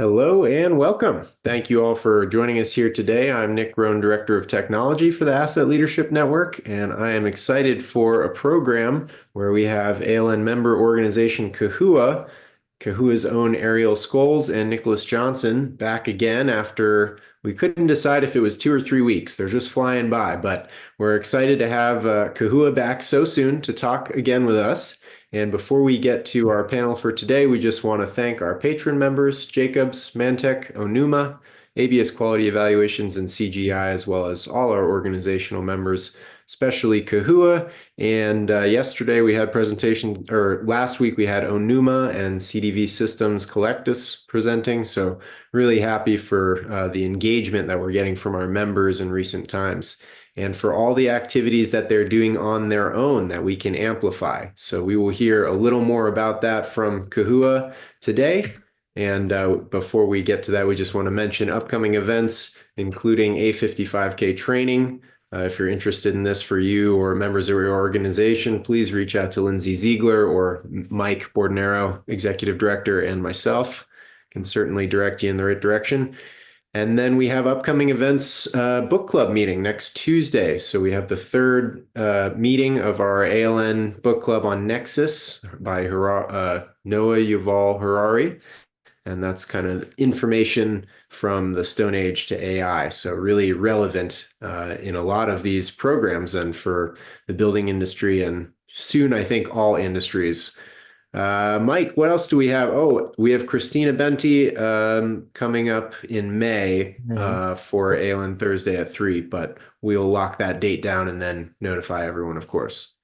Hello and welcome. Thank you all for joining us here today. I'm Nick Rohn, Director of Technology for the Asset Leadership Network, and I am excited for a program where we have ALN member organization Kahua, Kahua's own Arielle Scholz and Nicholas Johnson back again after we couldn't decide if it was 2 or 3 weeks. They're just flying by, but we're excited to have Kahua back so soon to talk again with us. And before we get to our panel for today, we just want to thank our patron members, Jacobs, Mantech, Onuma, ABS Quality Evaluations, and CGI, as well as all our organizational members, especially Kahua. And yesterday we had presentation, or last week we had Onuma and CDV Systems Collectus presenting. So really happy for the engagement that we're getting from our members in recent times, and for all the activities that they're doing on their own that we can amplify. So we will hear a little more about that from Kahua today. And before we get to that, we just want to mention upcoming events, including A55K training. If you're interested in this for you or members of your organization, please reach out to Lindsay Ziegler or Mike Bordenero, Executive Director, and myself. Can certainly direct you in the right direction. And then we have upcoming events, book club meeting next Tuesday. So we have the third meeting of our ALN book club on Nexus by Noah Yuval Harari. And that's kind of information from the Stone Age to AI. So really relevant in a lot of these programs and for the building industry and soon, I think, all industries. Mike, what else do we have? Oh, we have Christina Benti coming up in May for ALN Thursday at 3, but we'll lock that date down and then notify everyone, of course.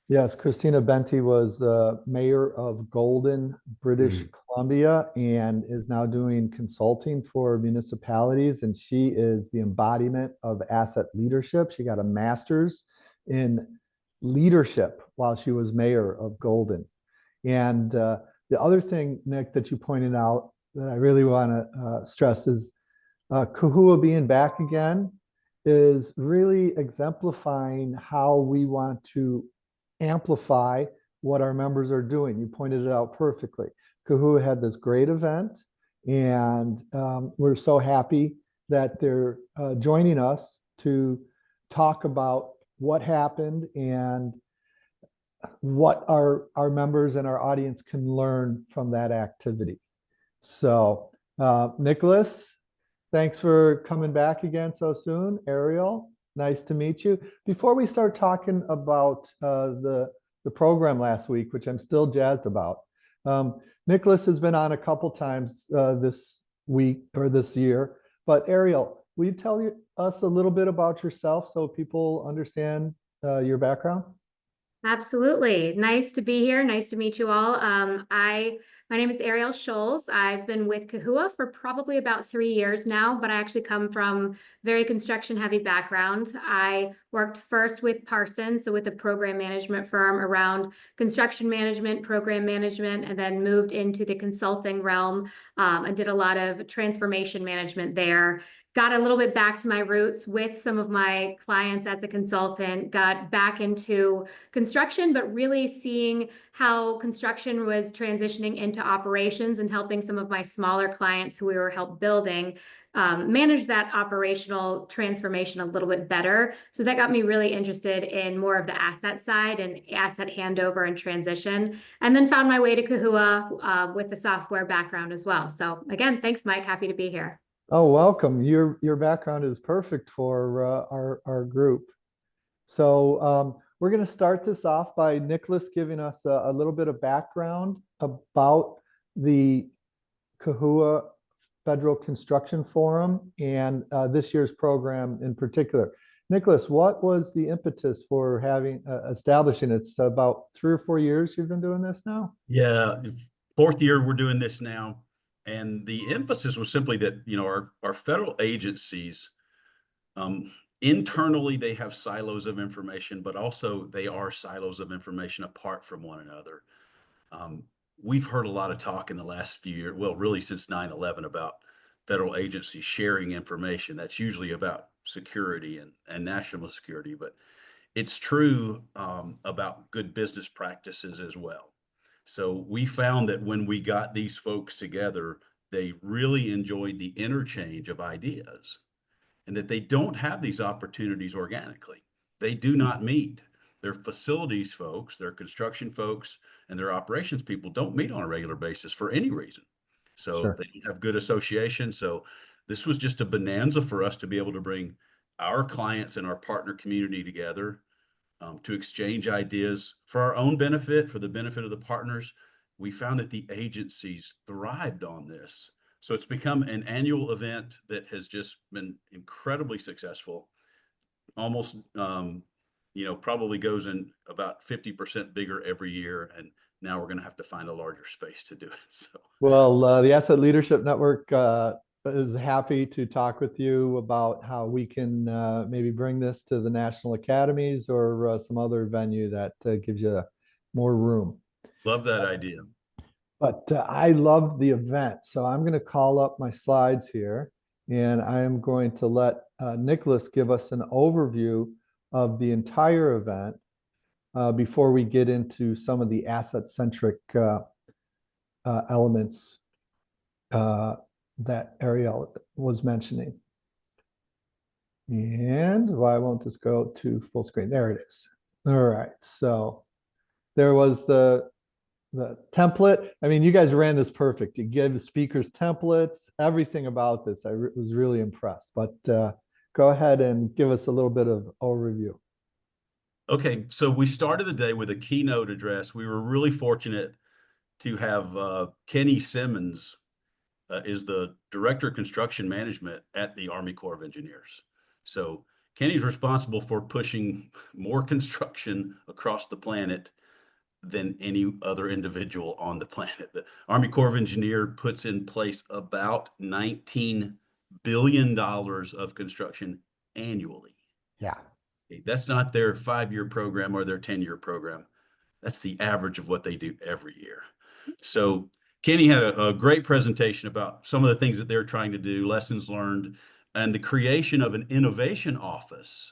Yes, Christina Benti was the mayor of Golden, British Columbia, and is now doing consulting for municipalities. And she is the embodiment of asset leadership. She got a master's in leadership while she was mayor of Golden. And the other thing, Nick, that you pointed out that I really want to stress is Kahua being back again is really exemplifying how we want to amplify what our members are doing. You pointed it out perfectly. Kahua had this great event, and we're so happy that they're joining us to talk about what happened and what our members and our audience can learn from that activity. So, Nicholas, thanks for coming back again so soon. Arielle, nice to meet you. Before we start talking about the program last week, which I'm still jazzed about, Nicholas has been on a couple times this week or this year. But Arielle, will you tell us a little bit about yourself so people understand your background? Absolutely. Nice to be here. Nice to meet you all. My name is Arielle Scholz. I've been with Kahua for probably about 3 years now, but I actually come from very construction heavy background. I worked first with Parsons, so with a program management firm around construction management, program management, and then moved into the consulting realm and did a lot of transformation management there. Got a little bit back to my roots with some of my clients as a consultant, got back into construction, but really seeing how construction was transitioning into operations and helping some of my smaller clients who we were help building manage that operational transformation a little bit better. So that got me really interested in more of the asset side and asset handover and transition, and then found my way to Kahua with the software background as well. So again, thanks, Mike. Happy to be here. Oh, welcome. Your background is perfect for our group. So we're going to start this off by Nicholas giving us a little bit of background about the Kahua Federal Construction Forum and this year's program in particular. Nicholas, what was the impetus for having establishing it? It's about 3 or 4 years you've been doing this now? Yeah, fourth year we're doing this now. And the emphasis was simply that, our federal agencies, internally, they have silos of information, but also they are silos of information apart from one another. We've heard a lot of talk in the last few years, well, really since 9/11, about federal agencies sharing information. That's usually about security and national security, but it's true about good business practices as well. So we found that when we got these folks together, they really enjoyed the interchange of ideas, and that they don't have these opportunities organically. They do not meet. Their facilities folks, their construction folks, and their operations people don't meet on a regular basis for any reason. So Sure. they don't have good association. So this was just a bonanza for us to be able to bring our clients and our partner community together, to exchange ideas for our own benefit, for the benefit of the partners. We found that the agencies thrived on this. So it's become an annual event that has just been incredibly successful. Almost, probably goes in about 50% bigger every year. And now we're going to have to find a larger space to do it. So, Well, the Asset Leadership Network is happy to talk with you about how we can maybe bring this to the national academies or some other venue that gives you more room. love that idea. But I love the event. So I'm going to call up my slides here, and I am going to let Nicholas give us an overview of the entire event before we get into some of the asset-centric elements that Arielle was mentioning. And why won't this go to full screen? There it is. All right. So there was the template. I mean, you guys ran this perfect. You gave the speakers templates, everything about this. I was really impressed. But go ahead and give us a little bit of overview. Okay, so we started the day with a keynote address. We were really fortunate to have Kenny Simmons is the Director of Construction Management at the Army Corps of Engineers. So Kenny's responsible for pushing more construction across the planet than any other individual on the planet. The Army Corps of Engineers puts in place about $19 billion of construction annually. Yeah. That's not their 5-year program or their 10-year program. That's the average of what they do every year. So Kenny had a great presentation about some of the things that they're trying to do, lessons learned, and the creation of an innovation office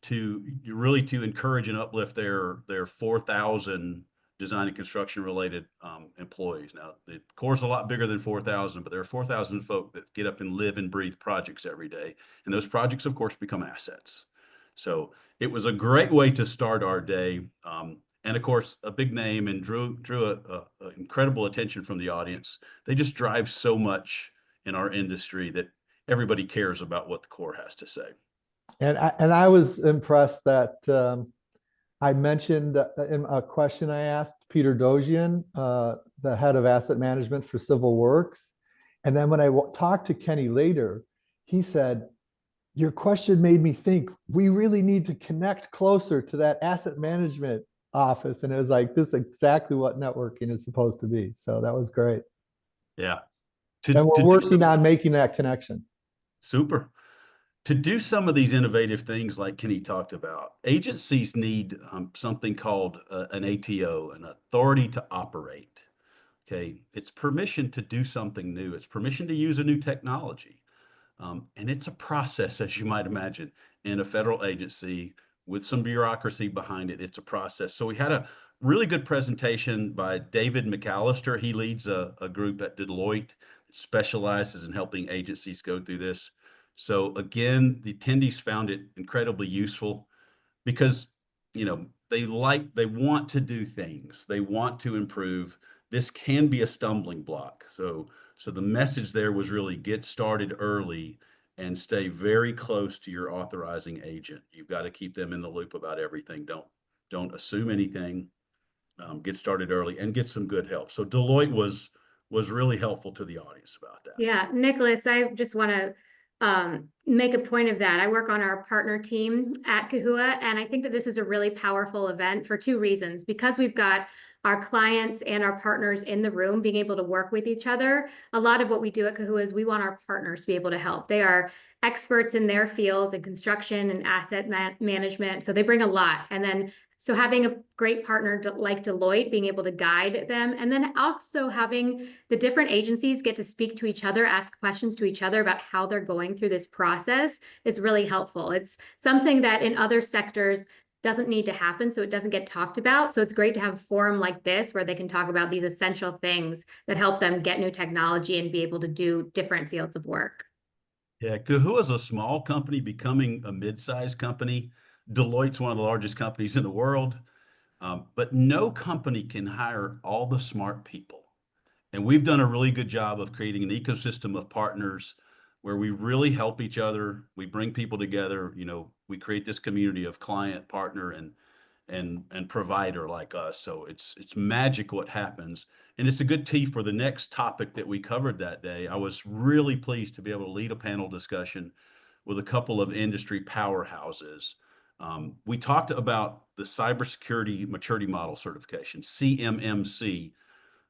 to really to encourage and uplift their 4,000 design and construction related employees. Now, the Corps is a lot bigger than 4,000, but there are 4,000 folk that get up and live and breathe projects every day. And those projects, of course, become assets. So it was a great way to start our day. And of course, a big name, and drew a incredible attention from the audience. They just drive so much in our industry that everybody cares about what the Corps has to say. And I was impressed that I mentioned in a question I asked Peter Dozian, the head of asset management for Civil Works. And then when I talked to Kenny later, he said, your question made me think we really need to connect closer to that asset management office. And it was like, this is exactly what networking is supposed to be. So that was great. Yeah. And we're working on making that connection. Super. To do some of these innovative things like Kenny talked about, agencies need something called an ATO, an authority to operate. Okay. It's permission to do something new. It's permission to use a new technology. And it's a process, as you might imagine, in a federal agency with some bureaucracy behind it. It's a process. So we had a really good presentation by David McAllister. He leads a group at Deloitte that specializes in helping agencies go through this. So again, the attendees found it incredibly useful because, they want to do things. They want to improve. This can be a stumbling block. So the message there was really get started early and stay very close to your authorizing agent. You've got to keep them in the loop about everything. Don't assume anything. Get started early and get some good help. So Deloitte was really helpful to the audience about that. Yeah, Nicholas, I just want to make a point of that. I work on our partner team at Kahua, and I think that this is a really powerful event for 2 reasons. Because we've got our clients and our partners in the room being able to work with each other. A lot of what we do at Kahua is we want our partners to be able to help. They are experts in their fields in construction and asset management, so they bring a lot. And then so having a great partner like Deloitte, being able to guide them, and then also having the different agencies get to speak to each other, ask questions to each other about how they're going through this process is really helpful. It's something that in other sectors, doesn't need to happen, so it doesn't get talked about. So it's great to have a forum like this where they can talk about these essential things that help them get new technology and be able to do different fields of work. Yeah, Kahua is a small company becoming a mid-sized company. Deloitte's one of the largest companies in the world, but no company can hire all the smart people. And we've done a really good job of creating an ecosystem of partners where we really help each other. We bring people together. We create this community of client, partner, and provider like us. So it's magic what happens. And it's a good tee for the next topic that we covered that day. I was really pleased to be able to lead a panel discussion with a couple of industry powerhouses. We talked about the Cybersecurity Maturity Model Certification, CMMC,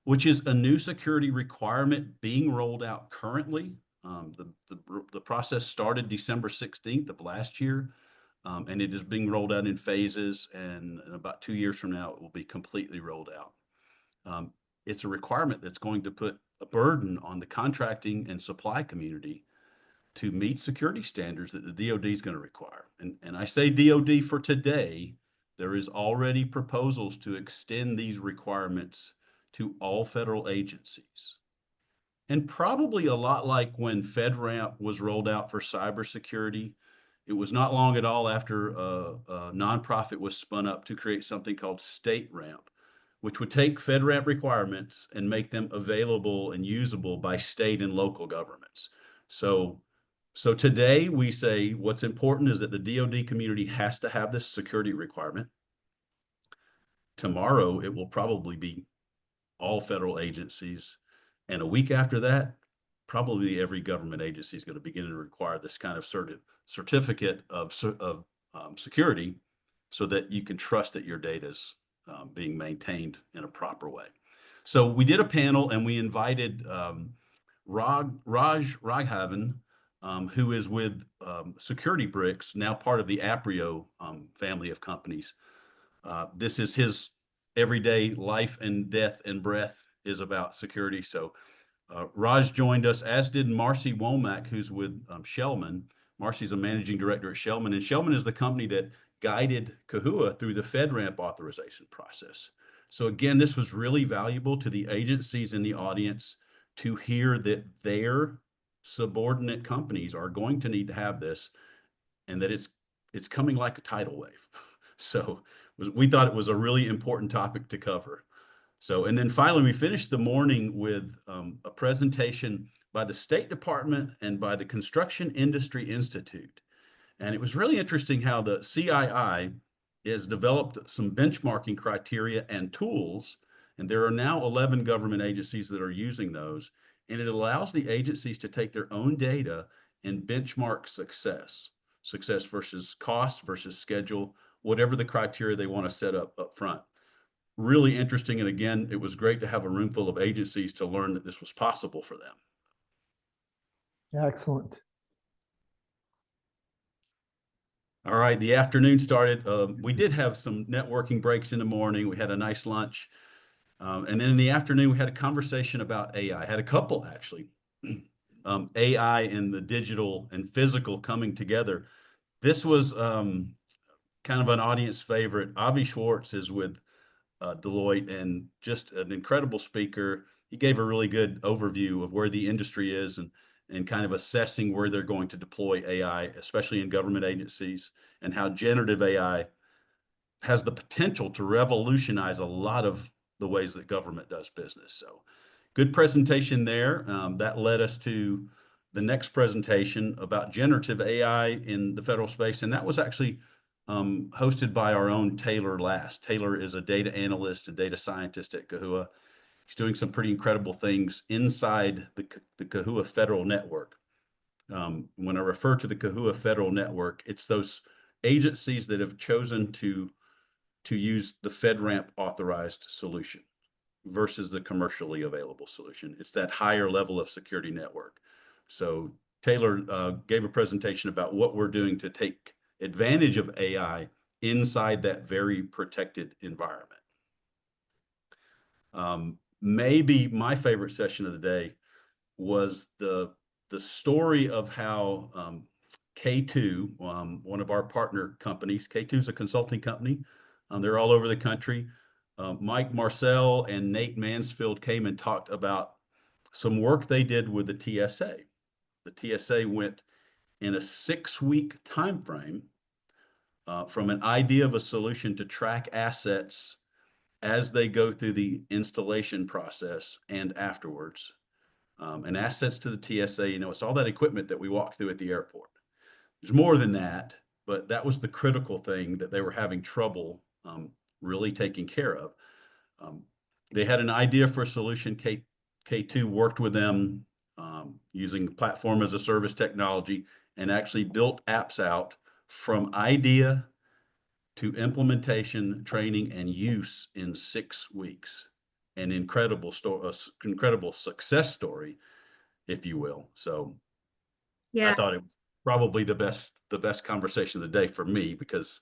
which is a new security requirement being rolled out currently. The process started December 16th of last year, and it is being rolled out in phases, and in about 2 years from now, it will be completely rolled out. It's a requirement that's going to put a burden on the contracting and supply community to meet security standards that the DoD is going to require. And I say DoD for today. There is already proposals to extend these requirements to all federal agencies. And probably a lot like when FedRAMP was rolled out for cybersecurity, it was not long at all after a nonprofit was spun up to create something called StateRAMP, which would take FedRAMP requirements and make them available and usable by state and local governments. So today we say what's important is that the DoD community has to have this security requirement. Tomorrow, it will probably be all federal agencies. And a week after that, probably every government agency is going to begin to require this kind of certificate of security so that you can trust that your data is being maintained in a proper way. So we did a panel and we invited Raj Raghavan, who is with Security Bricks, now part of the Aprio family of companies. This is his everyday life and death and breath is about security. So Raj joined us, as did Marcy Womack, who's with Shellman. Marcy's a managing director at Shellman, and Shellman is the company that guided Kahua through the FedRAMP authorization process. So again, this was really valuable to the agencies in the audience to hear that their subordinate companies are going to need to have this, and that it's coming like a tidal wave. So we thought it was a really important topic to cover. So, and then finally, we finished the morning with a presentation by the State Department and by the Construction Industry Institute. And it was really interesting how the CII has developed some benchmarking criteria and tools, and there are now 11 government agencies that are using those. And it allows the agencies to take their own data and benchmark success versus cost versus schedule, whatever the criteria they want to set up front. Really interesting. And again, it was great to have a room full of agencies to learn that this was possible for them. Excellent. All right, the afternoon started. We did have some networking breaks in the morning. We had a nice lunch. And then in the afternoon, we had a conversation about AI. I had a couple, actually. AI and the digital and physical coming together. This was kind of an audience favorite. Avi Schwartz is with Deloitte, and just an incredible speaker. He gave a really good overview of where the industry is and kind of assessing where they're going to deploy AI, especially in government agencies, and how generative AI has the potential to revolutionize a lot of the ways that government does business. So good presentation there. That led us to the next presentation about generative AI in the federal space. And that was actually hosted by our own Taylor Last. Taylor is a data analyst and data scientist at Kahua. He's doing some pretty incredible things inside the Kahua Federal Network. When I refer to the Kahua Federal Network, it's those agencies that have chosen to use the FedRAMP authorized solution versus the commercially available solution. It's that higher level of security network. So Taylor gave a presentation about what we're doing to take advantage of AI inside that very protected environment. Maybe my favorite session of the day was the story of how K2, one of our partner companies. K2 is a consulting company. They're all over the country. Mike Marcel and Nate Mansfield came and talked about some work they did with the TSA. The TSA went in a 6-week time frame from an idea of a solution to track assets as they go through the installation process and afterwards. And assets to the TSA, it's all that equipment that we walk through at the airport. There's more than that, but that was the critical thing that they were having trouble really taking care of. They had an idea for a solution. K2 worked with them using platform as a service technology and actually built apps out from idea to implementation, training, and use in 6 weeks. An incredible success story, if you will. So Yeah. I thought it was probably the best conversation of the day for me because,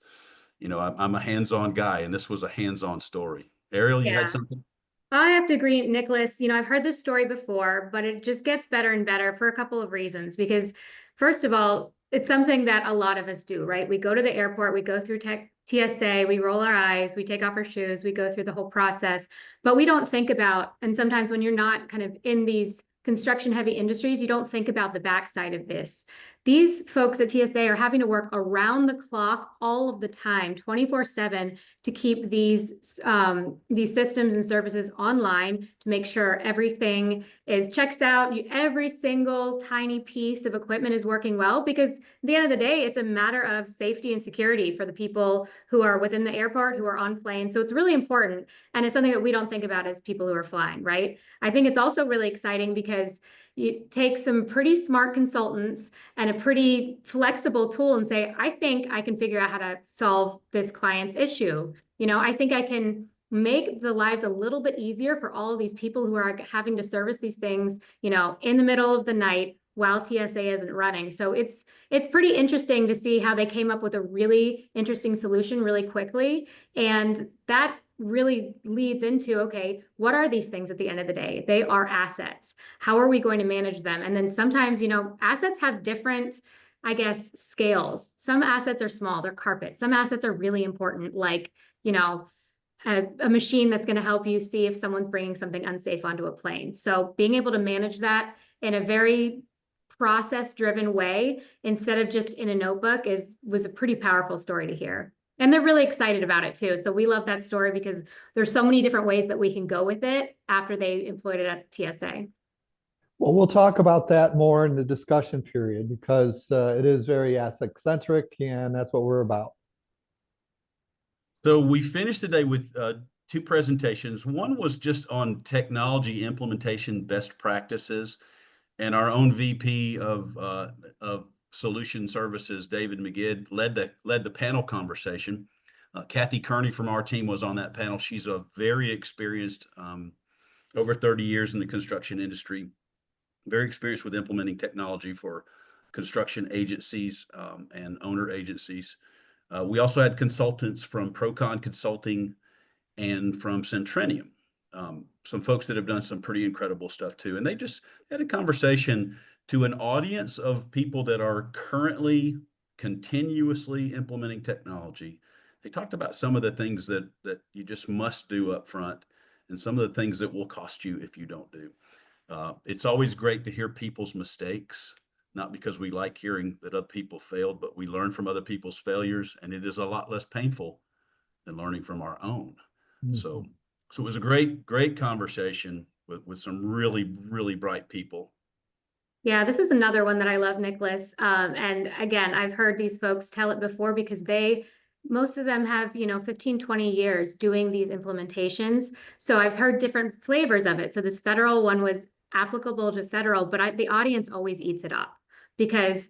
I'm a hands-on guy and this was a hands-on story. Arielle, you had something? I have to agree, Nicholas. I've heard this story before, but it just gets better and better for a couple of reasons. Because first of all, it's something that a lot of us do, right? We go to the airport, we go through TSA, we roll our eyes, we take off our shoes, we go through the whole process, but we don't think about, and sometimes when you're not kind of in these construction heavy industries, you don't think about the backside of this. These folks at TSA are having to work around the clock all of the time, 24/7, to keep these systems and services online to make sure everything checks out. Every single tiny piece of equipment is working well, because at the end of the day, it's a matter of safety and security for the people who are within the airport, who are on planes. So it's really important. And it's something that we don't think about as people who are flying, right? I think it's also really exciting because you take some pretty smart consultants and a pretty flexible tool and say, I think I can figure out how to solve this client's issue. I think I can make the lives a little bit easier for all of these people who are having to service these things, in the middle of the night while TSA isn't running. So it's pretty interesting to see how they came up with a really interesting solution really quickly. And that really leads into, okay, what are these things at the end of the day? They are assets. How are we going to manage them? And then sometimes, assets have different, I guess, scales. Some assets are small, they're carpet. Some assets are really important, like, a machine that's going to help you see if someone's bringing something unsafe onto a plane. So being able to manage that in a very process-driven way instead of just in a notebook was a pretty powerful story to hear. And they're really excited about it too. So we love that story because there's so many different ways that we can go with it after they employed it at TSA. Well, we'll talk about that more in the discussion period because it is very asset-centric, and that's what we're about. So we finished the day with 2 presentations. One was just on technology implementation best practices, and our own VP of Solution Services, David McGid, led the panel conversation. Kathy Kearney from our team was on that panel. She's a very experienced, over 30 years in the construction industry, very experienced with implementing technology for construction agencies and owner agencies. We also had consultants from Procon Consulting and from Centrenium, some folks that have done some pretty incredible stuff too. And they just had a conversation to an audience of people that are currently continuously implementing technology. They talked about some of the things that you just must do up front and some of the things that will cost you if you don't do. It's always great to hear people's mistakes, not because we like hearing that other people failed, but we learn from other people's failures, and it is a lot less painful than learning from our own. Mm-hmm. So it was a great conversation with some really, really bright people. Yeah, this is another one that I love, Nicholas. And again, I've heard these folks tell it before because most of them have, 15, 20 years doing these implementations. So I've heard different flavors of it. So this federal one was applicable to federal, but the audience always eats it up because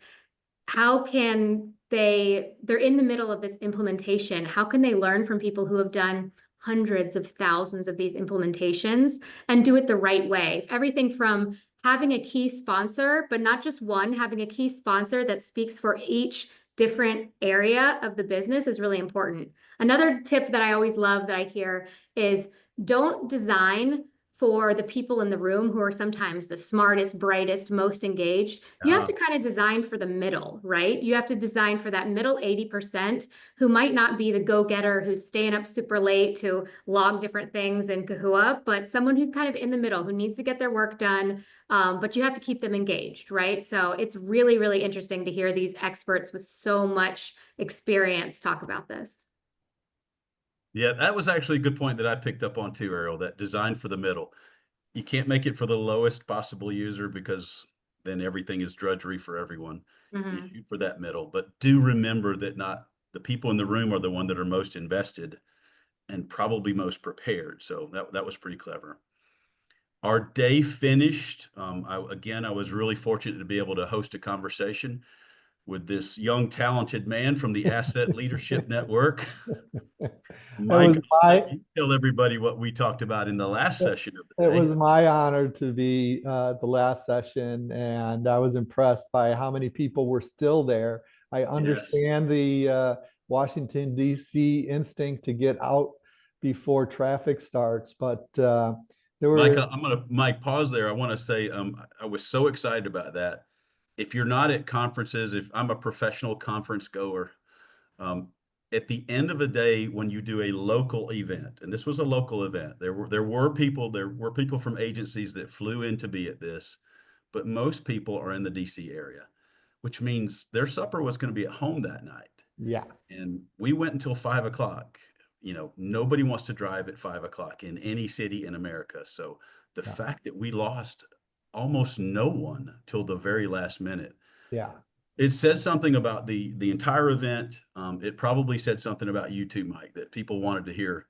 how can they're in the middle of this implementation. How can they learn from people who have done hundreds of thousands of these implementations and do it the right way? Everything from having a key sponsor, but not just one, having a key sponsor that speaks for each different area of the business is really important. Another tip that I always love that I hear is don't design for the people in the room who are sometimes the smartest, brightest, most engaged. You have to kind of design for the middle, right? You have to design for that middle 80% who might not be the go-getter who's staying up super late to log different things in Kahua, but someone who's kind of in the middle, who needs to get their work done, but you have to keep them engaged, right? So it's really, really interesting to hear these experts with so much experience talk about this. Yeah, that was actually a good point that I picked up on too, Arielle, that design for the middle. You can't make it for the lowest possible user because then everything is drudgery for everyone. You shoot for that middle, but do remember that not the people in the room are the one that are most invested and probably most prepared. So that was pretty clever. Our day finished. I was really fortunate to be able to host a conversation with this young, talented man from the Asset Leadership Network. Mike, I'll let you tell everybody what we talked about in the last session of the It day. was my honor to be at the last session, and I was impressed by how many people were still there. I understand the Washington, D.C. instinct to get out before traffic starts, but there Mike, were. Mike, pause there. I want to say I was so excited about that. If you're not at conferences, if I'm a professional conference goer, at the end of the day, when you do a local event, and this was a local event, there were people from agencies that flew in to be at this, but most people are in the DC area, which means their supper was going to be at home that night. Yeah. And we went until 5 o'clock. Nobody wants to drive at 5 o'clock in any city in America. So the fact that we lost almost no one till the very last minute. Yeah. It says something about the entire event. It probably said something about you too, Mike, that people wanted to hear,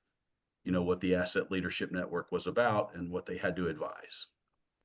what the Asset Leadership Network was about and what they had to advise.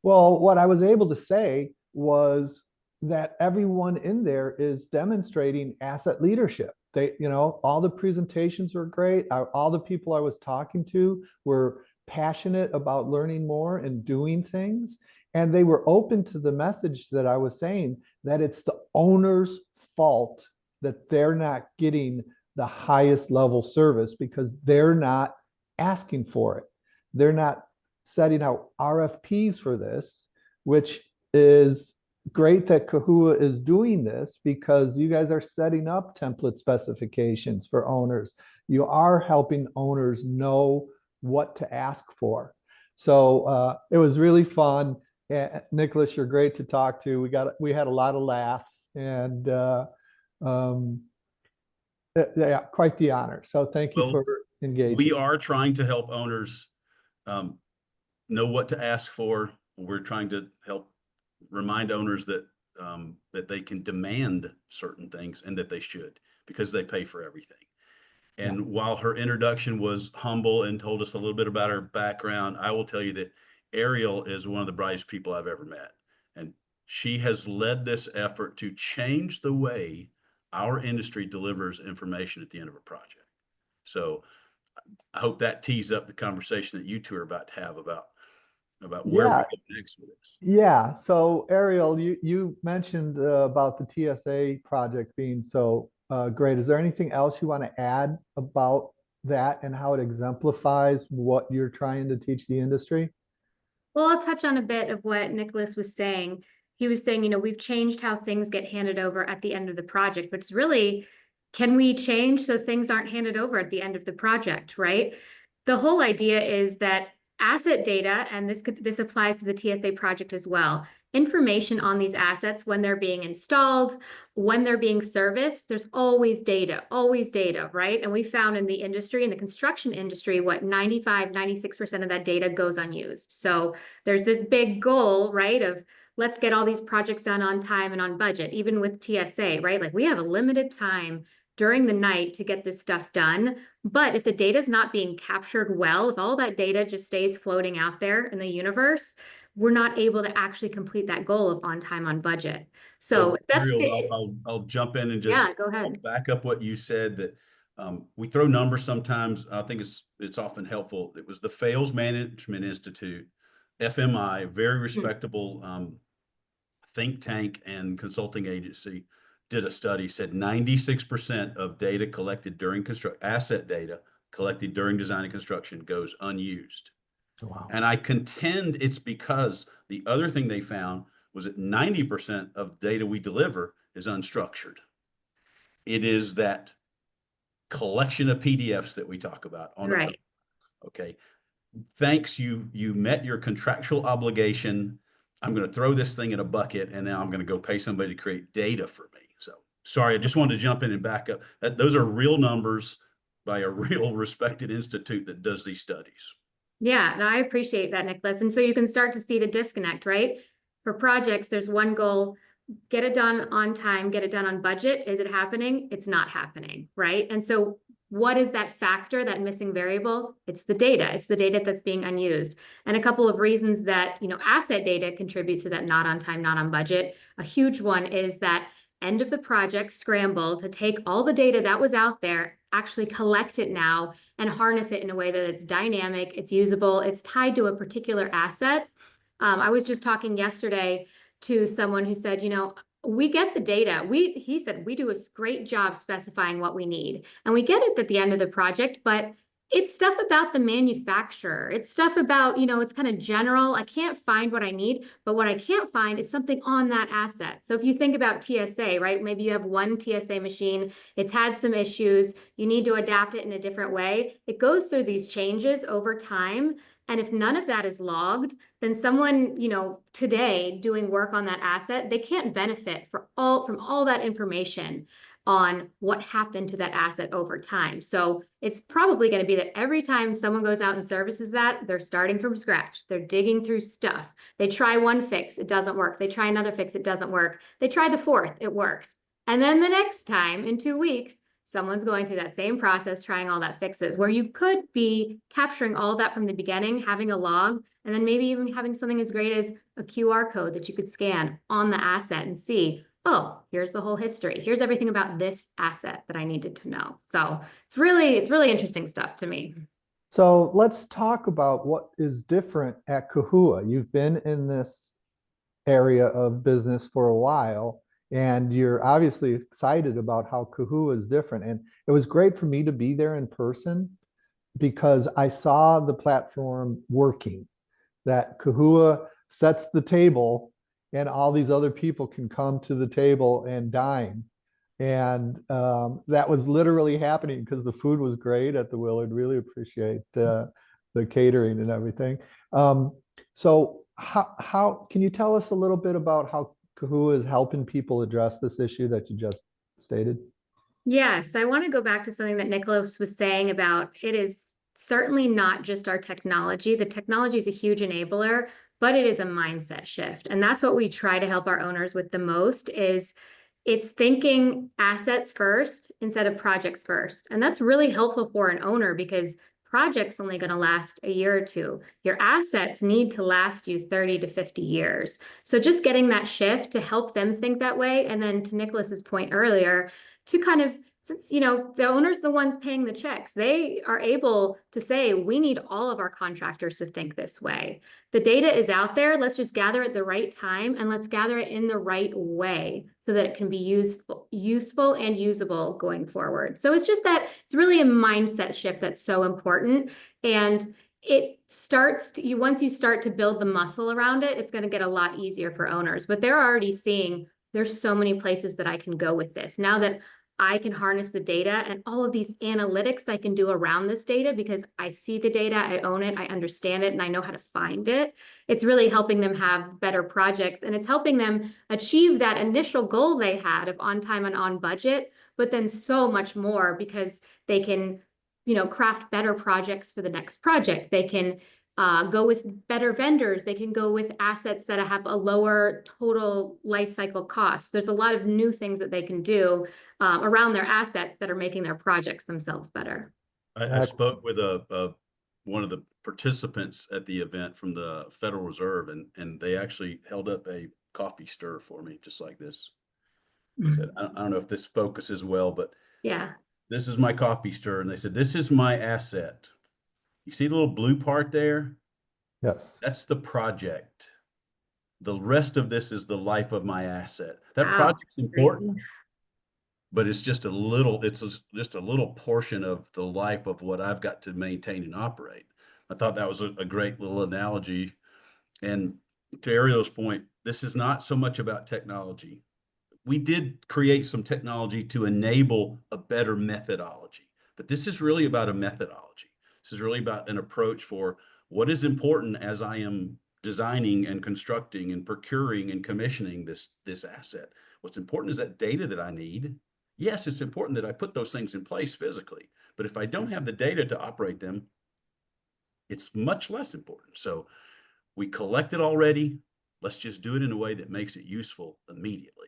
Well, what I was able to say was that everyone in there is demonstrating asset leadership. All the presentations were great. All the people I was talking to were passionate about learning more and doing things. And they were open to the message that I was saying, that it's the owner's fault that they're not getting the highest level service because they're not asking for it. They're not setting out RFPs for this, which is great that Kahua is doing this because you guys are setting up template specifications for owners. You are helping owners know what to ask for. So it was really fun. Nicholas, you're great to talk to. We had a lot of laughs and yeah, quite the honor. So thank you for engaging. We are trying to help owners know what to ask for. We're trying to help remind owners that that they can demand certain things and that they should, because they pay for everything. And while her introduction was humble and told us a little bit about her background, I will tell you that Arielle is one of the brightest people I've ever met. And she has led this effort to change the way our industry delivers information at the end of a project. So I hope that tees up the conversation that you two are about to have about where we go next with this. Yeah. So Arielle, you mentioned about the TSA project being so great. Is there anything else you want to add about that and how it exemplifies what you're trying to teach the industry? Well, I'll touch on a bit of what Nicholas was saying. He was saying, we've changed how things get handed over at the end of the project, but it's really, can we change so things aren't handed over at the end of the project, right? The whole idea is that asset data, and this applies to the TSA project as well, information on these assets when they're being installed, when they're being serviced, there's always data, right? And we found in the industry, in the construction industry, 96% of that data goes unused. So there's this big goal, right, of let's get all these projects done on time and on budget, even with TSA, right? Like we have a limited time during the night to get this stuff done. But if the data is not being captured well, if all that data just stays floating out there in the universe, we're not able to actually complete that goal of on time, on budget. So that's I'll jump in and just go ahead. Back up what you said, that we throw numbers sometimes. I think it's often helpful. It was the Fails Management Institute, FMI, very respectable think tank and consulting agency, did a study, said 96% of data collected during asset data collected during design and construction goes unused. Wow. And I contend it's because the other thing they found was that 90% of data we deliver is unstructured. It is that collection of PDFs that we talk about on Right. okay. Thanks, you met your contractual obligation. I'm going to throw this thing in a bucket, and now I'm going to go pay somebody to create data for me. So sorry, I just wanted to jump in and back up. Those are real numbers by a real respected institute that does these studies. Yeah, no, I appreciate that, Nicholas. And so you can start to see the disconnect, right? For projects, there's one goal: get it done on time, get it done on budget. Is it happening? It's not happening, right? And so what is that factor, that missing variable? It's the data. It's the data that's being unused. And a couple of reasons that, asset data contributes to that not on time, not on budget. A huge one is that end of the project scramble to take all the data that was out there, actually collect it now and harness it in a way that it's dynamic, it's usable, it's tied to a particular asset. I was just talking yesterday to someone who said, we get the data. He said, we do a great job specifying what we need, and we get it at the end of the project, but it's stuff about the manufacturer. It's stuff about, it's kind of general. I can't find what I need, but what I can't find is something on that asset. So if you think about TSA, right? Maybe you have one TSA machine, it's had some issues, you need to adapt it in a different way. It goes through these changes over time. And if none of that is logged, then someone, today doing work on that asset, they can't benefit from all that information on what happened to that asset over time. So it's probably going to be that every time someone goes out and services that, they're starting from scratch. They're digging through stuff. They try one fix, it doesn't work. They try another fix, it doesn't work. They try the fourth, it works. And then the next time in 2 weeks, someone's going through that same process, trying all that fixes, where you could be capturing all of that from the beginning, having a log, and then maybe even having something as great as a QR code that you could scan on the asset and see, oh, here's the whole history. Here's everything about this asset that I needed to know. So it's really interesting stuff to me. So let's talk about what is different at Kahua. You've been in this area of business for a while, and you're obviously excited about how Kahua is different. And it was great for me to be there in person because I saw the platform working, that Kahua sets the table and all these other people can come to the table and dine. And that was literally happening because the food was great at the Willard. Really appreciate the catering and everything. So how can you tell us a little bit about how Kahua is helping people address this issue that you just stated? Yes, I want to go back to something that Nicholas was saying about it is certainly not just our technology. The technology is a huge enabler, but it is a mindset shift. And that's what we try to help our owners with the most is it's thinking assets first instead of projects first. And that's really helpful for an owner because projects only going to last a year or two. Your assets need to last you 30 to 50 years. So just getting that shift to help them think that way. And then to Nicholas's point earlier, to kind of, since, the owner's the ones paying the checks, they are able to say, we need all of our contractors to think this way. The data is out there. Let's just gather at the right time and let's gather it in the right way so that it can be useful and usable going forward. So it's just that it's really a mindset shift that's so important. And it starts to, once you start to build the muscle around it, it's going to get a lot easier for owners. But they're already seeing there's so many places that I can go with this. Now that I can harness the data and all of these analytics I can do around this data because I see the data, I own it, I understand it, and I know how to find it. It's really helping them have better projects, and it's helping them achieve that initial goal they had of on time and on budget, but then so much more because they can, craft better projects for the next project. They can go with better vendors. They can go with assets that have a lower total life cycle cost. There's a lot of new things that they can do around their assets that are making their projects themselves better. I spoke with one of the participants at the event from the Federal Reserve, and they actually held up a coffee stir for me, just like this. He said, I don't know if this focuses well, but yeah, this is my coffee stir. And they said, this is my asset. You see the little blue part there? Yes. That's the project. The rest of this is the life of my asset. That wow. project's important, but it's just a little, just a little portion of the life of what I've got to maintain and operate. I thought that was a great little analogy. And to Arielle's point, this is not so much about technology. We did create some technology to enable a better methodology, but this is really about a methodology. This is really about an approach for what is important as I am designing and constructing and procuring and commissioning this asset. What's important is that data that I need. Yes, it's important that I put those things in place physically, but if I don't have the data to operate them, it's much less important. So we collect it already. Let's just do it in a way that makes it useful immediately.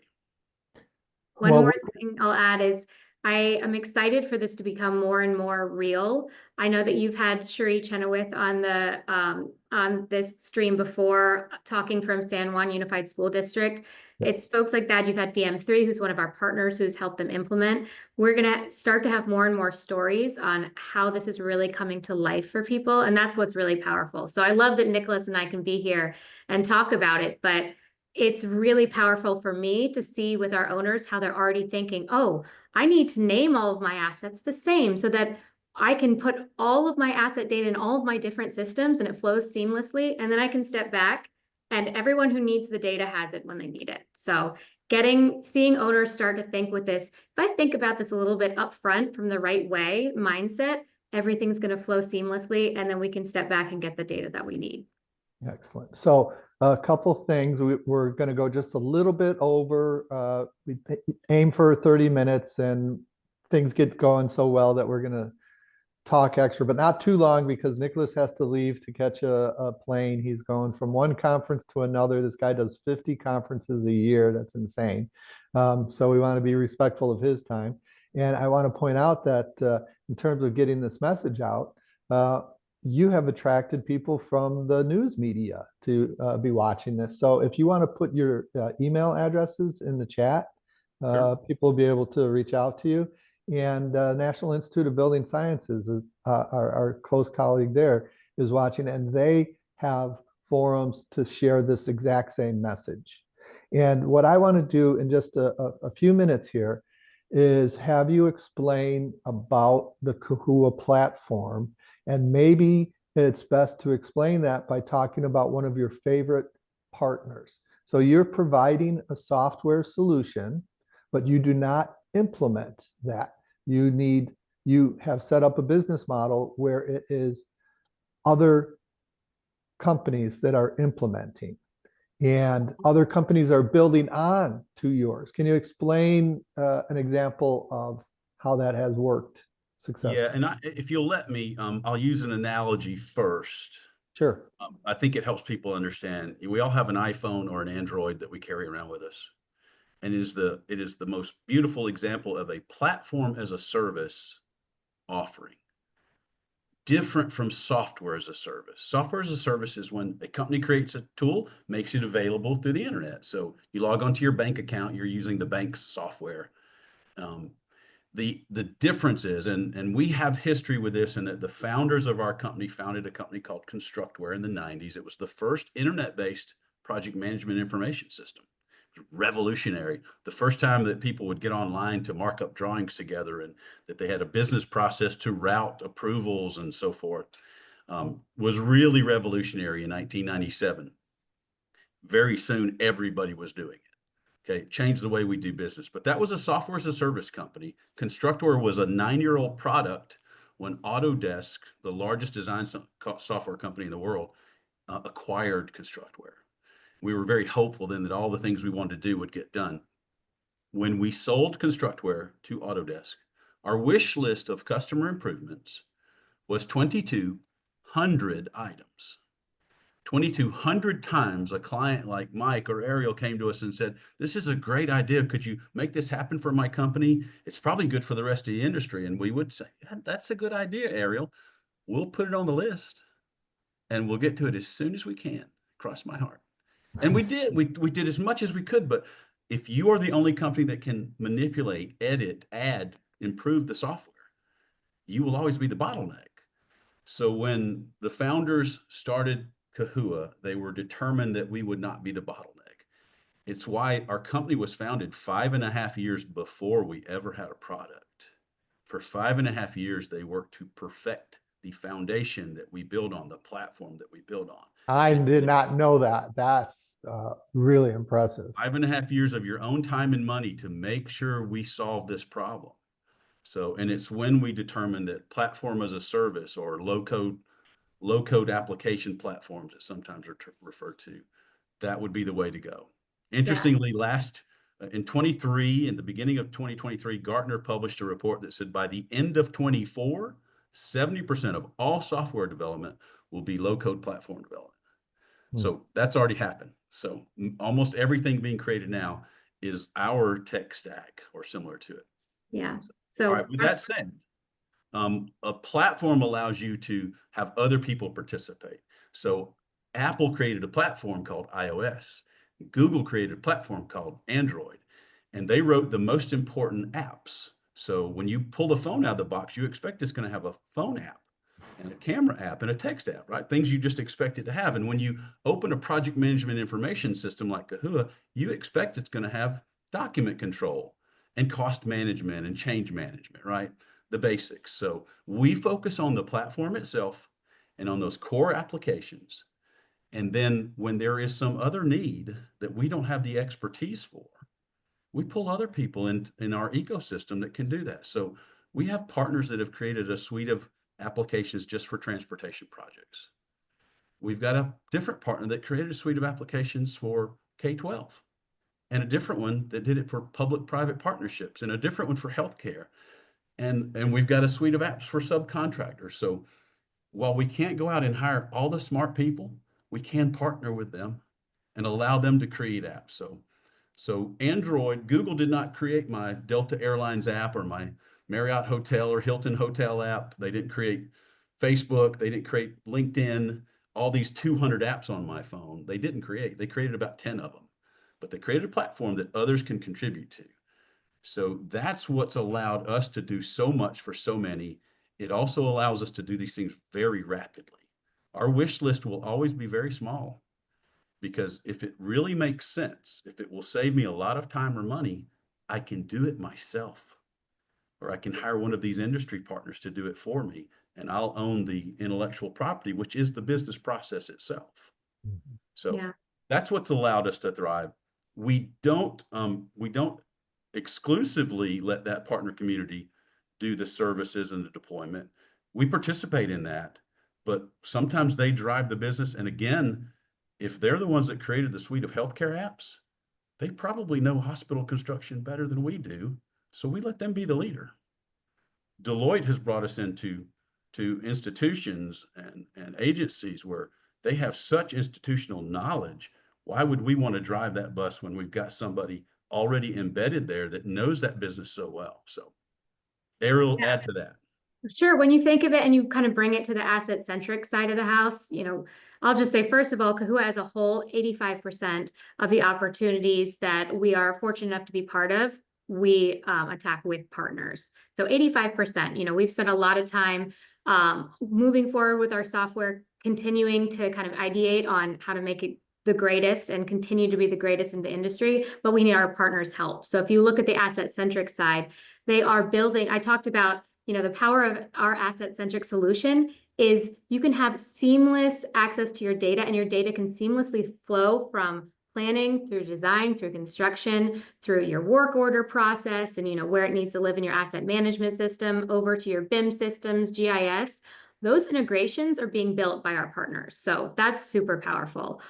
One Well, more thing I'll add is I am excited for this to become more and more real. I know that you've had Cherie Chenoweth on this stream before, talking from San Juan Unified School District. It's folks like that. You've had VM3, who's one of our partners, who's helped them implement. We're going to start to have more and more stories on how this is really coming to life for people, and that's what's really powerful. So I love that Nicholas and I can be here and talk about it, but it's really powerful for me to see with our owners how they're already thinking, oh, I need to name all of my assets the same so that I can put all of my asset data in all of my different systems and it flows seamlessly. And then I can step back and everyone who needs the data has it when they need it. So seeing owners start to think with this, if I think about this a little bit upfront from the right way, mindset, everything's going to flow seamlessly. And then we can step back and get the data that we need. excellent. So a couple things. We're going to go just a little bit over. We aim for 30 minutes and things get going so well that we're going to talk extra, but not too long because Nicholas has to leave to catch a plane. He's going from one conference to another. This guy does 50 conferences a year. That's insane. So we want to be respectful of his time. And I want to point out that in terms of getting this message out, you have attracted people from the news media to be watching this. So if you want to put your email addresses in the chat, people will be able to reach out to you. And National Institute of Building Sciences is our close colleague there is watching, and they have forums to share this exact same message. And what I want to do in just a few minutes here is have you explain about the Kahua platform. And maybe it's best to explain that by talking about one of your favorite partners. So you're providing a software solution, but you do not implement that. You have set up a business model where it is other companies that are implementing and other companies are building on to yours. Can you explain an example of how that has worked successfully? Yeah, and if you'll let me, I'll use an analogy first. Sure. I think it helps people understand. We all have an iPhone or an Android that we carry around with us. And it is the most beautiful example of a platform as a service offering, different from software as a service. Software as a service is when a company creates a tool, makes it available through the internet. So you log onto your bank account, you're using the bank's software. The difference is, and we have history with this, and that the founders of our company founded a company called Constructware in the 90s. It was the first internet-based project management information system. Revolutionary. The first time that people would get online to mark up drawings together and that they had a business process to route approvals and so forth was really revolutionary in 1997. Very soon, everybody was doing it. Okay, changed the way we do business. But that was a software as a service company. Constructware was a 9-year-old product when Autodesk, the largest design software company in the world, acquired Constructware. We were very hopeful then that all the things we wanted to do would get done. When we sold Constructware to Autodesk, our wish list of customer improvements was 2,200 items. 2,200 times a client like Mike or Arielle came to us and said, this is a great idea. Could you make this happen for my company? It's probably good for the rest of the industry. And we would say, yeah, that's a good idea, Arielle. We'll put it on the list and we'll get to it as soon as we can. Cross my heart. And we did. We did as much as we could. But if you are the only company that can manipulate, edit, add, improve the software, you will always be the bottleneck. So when the founders started Kahua, they were determined that we would not be the bottleneck. It's why our company was founded 5.5 years before we ever had a product. For 5.5 years, they worked to perfect the foundation that we build on, the platform that we build on. I did not know that. That's really impressive. 5.5 years of your own time and money to make sure we solve this problem. So, and it's when we determine that platform as a service, or low code application platforms that sometimes are referred to, that would be the way to go. Interestingly, in the beginning of 2023, Gartner published a report that said by the end of 24, 70% of all software development will be low code platform development. So that's already happened. So almost everything being created now is our tech stack or similar to it. Yeah. All So right, with that said, a platform allows you to have other people participate. So Apple created a platform called iOS. Google created a platform called Android, and they wrote the most important apps. So when you pull the phone out of the box, you expect it's going to have a phone app and a camera app and a text app, right? Things you just expect it to have. And when you open a project management information system like Kahua, you expect it's going to have document control and cost management and change management, right? The basics. So we focus on the platform itself and on those core applications. And then when there is some other need that we don't have the expertise for, we pull other people in our ecosystem that can do that. So we have partners that have created a suite of applications just for transportation projects. We've got a different partner that created a suite of applications for K-12, and a different one that did it for public-private partnerships, and a different one for healthcare. And we've got a suite of apps for subcontractors. So while we can't go out and hire all the smart people, we can partner with them and allow them to create apps. So Android, Google did not create my Delta Airlines app or my Marriott Hotel or Hilton Hotel app. They didn't create Facebook. They didn't create LinkedIn, all these 200 apps on my phone. They didn't create. They created about 10 of them, but they created a platform that others can contribute to. So that's what's allowed us to do so much for so many. It also allows us to do these things very rapidly. Our wish list will always be very small, because if it really makes sense, if it will save me a lot of time or money, I can do it myself, or I can hire one of these industry partners to do it for me, and I'll own the intellectual property, which is the business process itself. So yeah. that's what's allowed us to thrive. We don't exclusively let that partner community do the services and the deployment. We participate in that, but sometimes they drive the business. And again, if they're the ones that created the suite of healthcare apps, they probably know hospital construction better than we do. So we let them be the leader. Deloitte has brought us into institutions and agencies where they have such institutional knowledge. Why would we want to drive that bus when we've got somebody already embedded there that knows that business so well? So Arielle, add to that. Sure. When you think of it and you kind of bring it to the asset-centric side of the house, I'll just say, first of all, Kahua as a whole, 85% of the opportunities that we are fortunate enough to be part of, we attack with partners. So 85%, we've spent a lot of time moving forward with our software, continuing to kind of ideate on how to make it the greatest and continue to be the greatest in the industry, but we need our partners' help. So if you look at the asset-centric side, they are building, I talked about, the power of our asset-centric solution is you can have seamless access to your data, and your data can seamlessly flow from planning through design, through construction, through your work order process, and where it needs to live in your asset management system, over to your BIM systems, GIS. Those integrations are being built by our partners. So that's super powerful.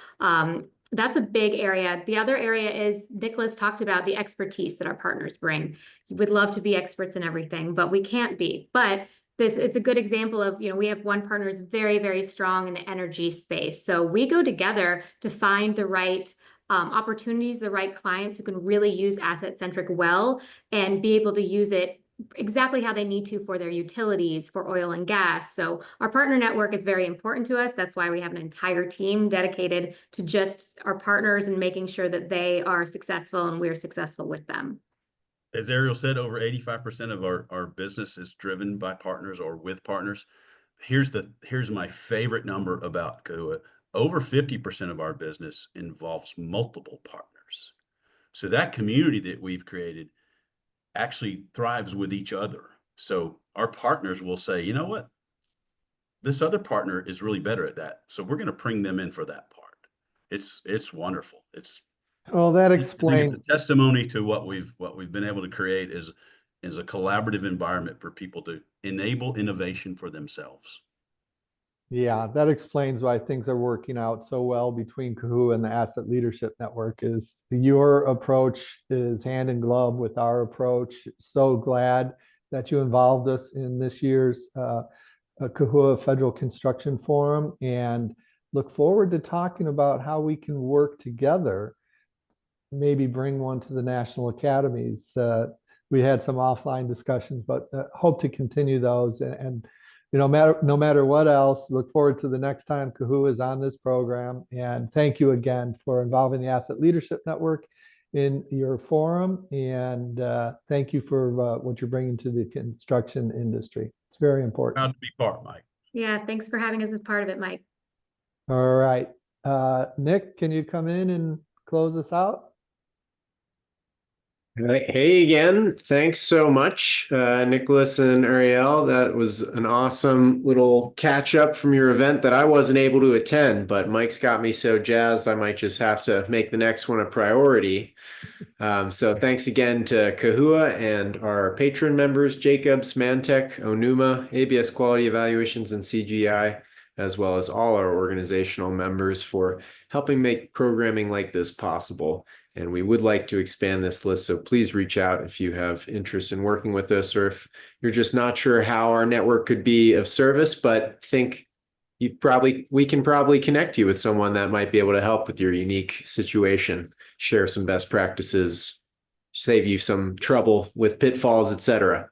That's a big area. The other area is, Nicholas talked about the expertise that our partners bring. You would love to be experts in everything, but we can't be. But it's a good example of, we have one partner who's very, very strong in the energy space. So we go together to find the right opportunities, the right clients who can really use asset-centric well and be able to use it exactly how they need to for their utilities, for oil and gas. So our partner network is very important to us. That's why we have an entire team dedicated to just our partners and making sure that they are successful and we're successful with them. As Arielle said, over 85% of our business is driven by partners or with partners. Here's my favorite number about Kahua. Over 50% of our business involves multiple partners. So that community that we've created actually thrives with each other. So our partners will say, you know what? this other partner is really better at that. So we're going to bring them in for that part. It's wonderful. Well, that I think explains. it's a testimony to what we've been able to create is a collaborative environment for people to enable innovation for themselves. Yeah, that explains why things are working out so well between Kahua and the Asset Leadership Network. Is your approach is hand in glove with our approach. So glad that you involved us in this year's Kahua Federal Construction Forum, and look forward to talking about how we can work together, maybe bring one to the national academies. We had some offline discussions, but hope to continue those. And no matter what else, look forward to the next time Kahua is on this program. And thank you again for involving the Asset Leadership Network in your forum. And thank you for what you're bringing to the construction industry. It's very important. Proud to be part, Mike. Yeah, thanks for having us as part of it, Mike. All right. Nick, can you come in and close us out? Hey again. Thanks so much, Nicholas and Arielle. That was an awesome little catch up from your event that I wasn't able to attend, but Mike's got me so jazzed I might just have to make the next one a priority. So thanks again to Kahua and our patron members, Jacobs, Mantech, Onuma, ABS Quality Evaluations, and CGI, as well as all our organizational members for helping make programming like this possible. And we would like to expand this list, so please reach out if you have interest in working with us, or if you're just not sure how our network could be of service, but think we can probably connect you with someone that might be able to help with your unique situation, share some best practices, save you some trouble with pitfalls, etc.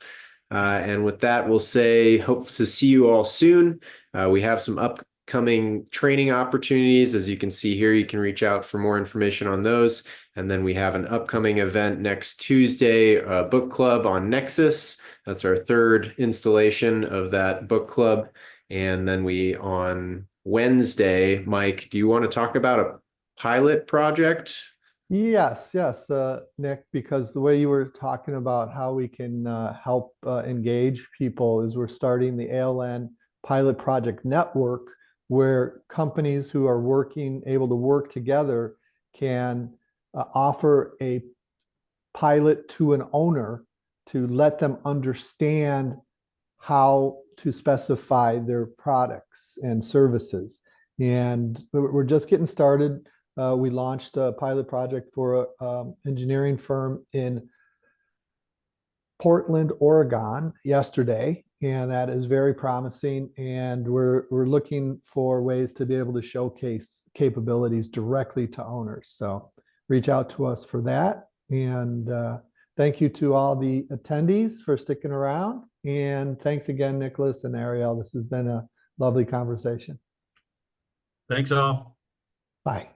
And with that, we'll say hope to see you all soon. We have some upcoming training opportunities. As you can see here, you can reach out for more information on those. And then we have an upcoming event next Tuesday, a book club on Nexus. That's our third installation of that book club. And then on Wednesday, Mike, do you want to talk about a pilot project? Yes, Nick, because the way you were talking about how we can help engage people is we're starting the ALN Pilot Project Network, where companies who are able to work together can offer a pilot to an owner to let them understand how to specify their products and services. And we're just getting started. We launched a pilot project for an engineering firm in Portland, Oregon yesterday, and that is very promising. And we're looking for ways to be able to showcase capabilities directly to owners. So reach out to us for that. And thank you to all the attendees for sticking around. And thanks again, Nicholas and Arielle. This has been a lovely conversation. Thanks all. Bye.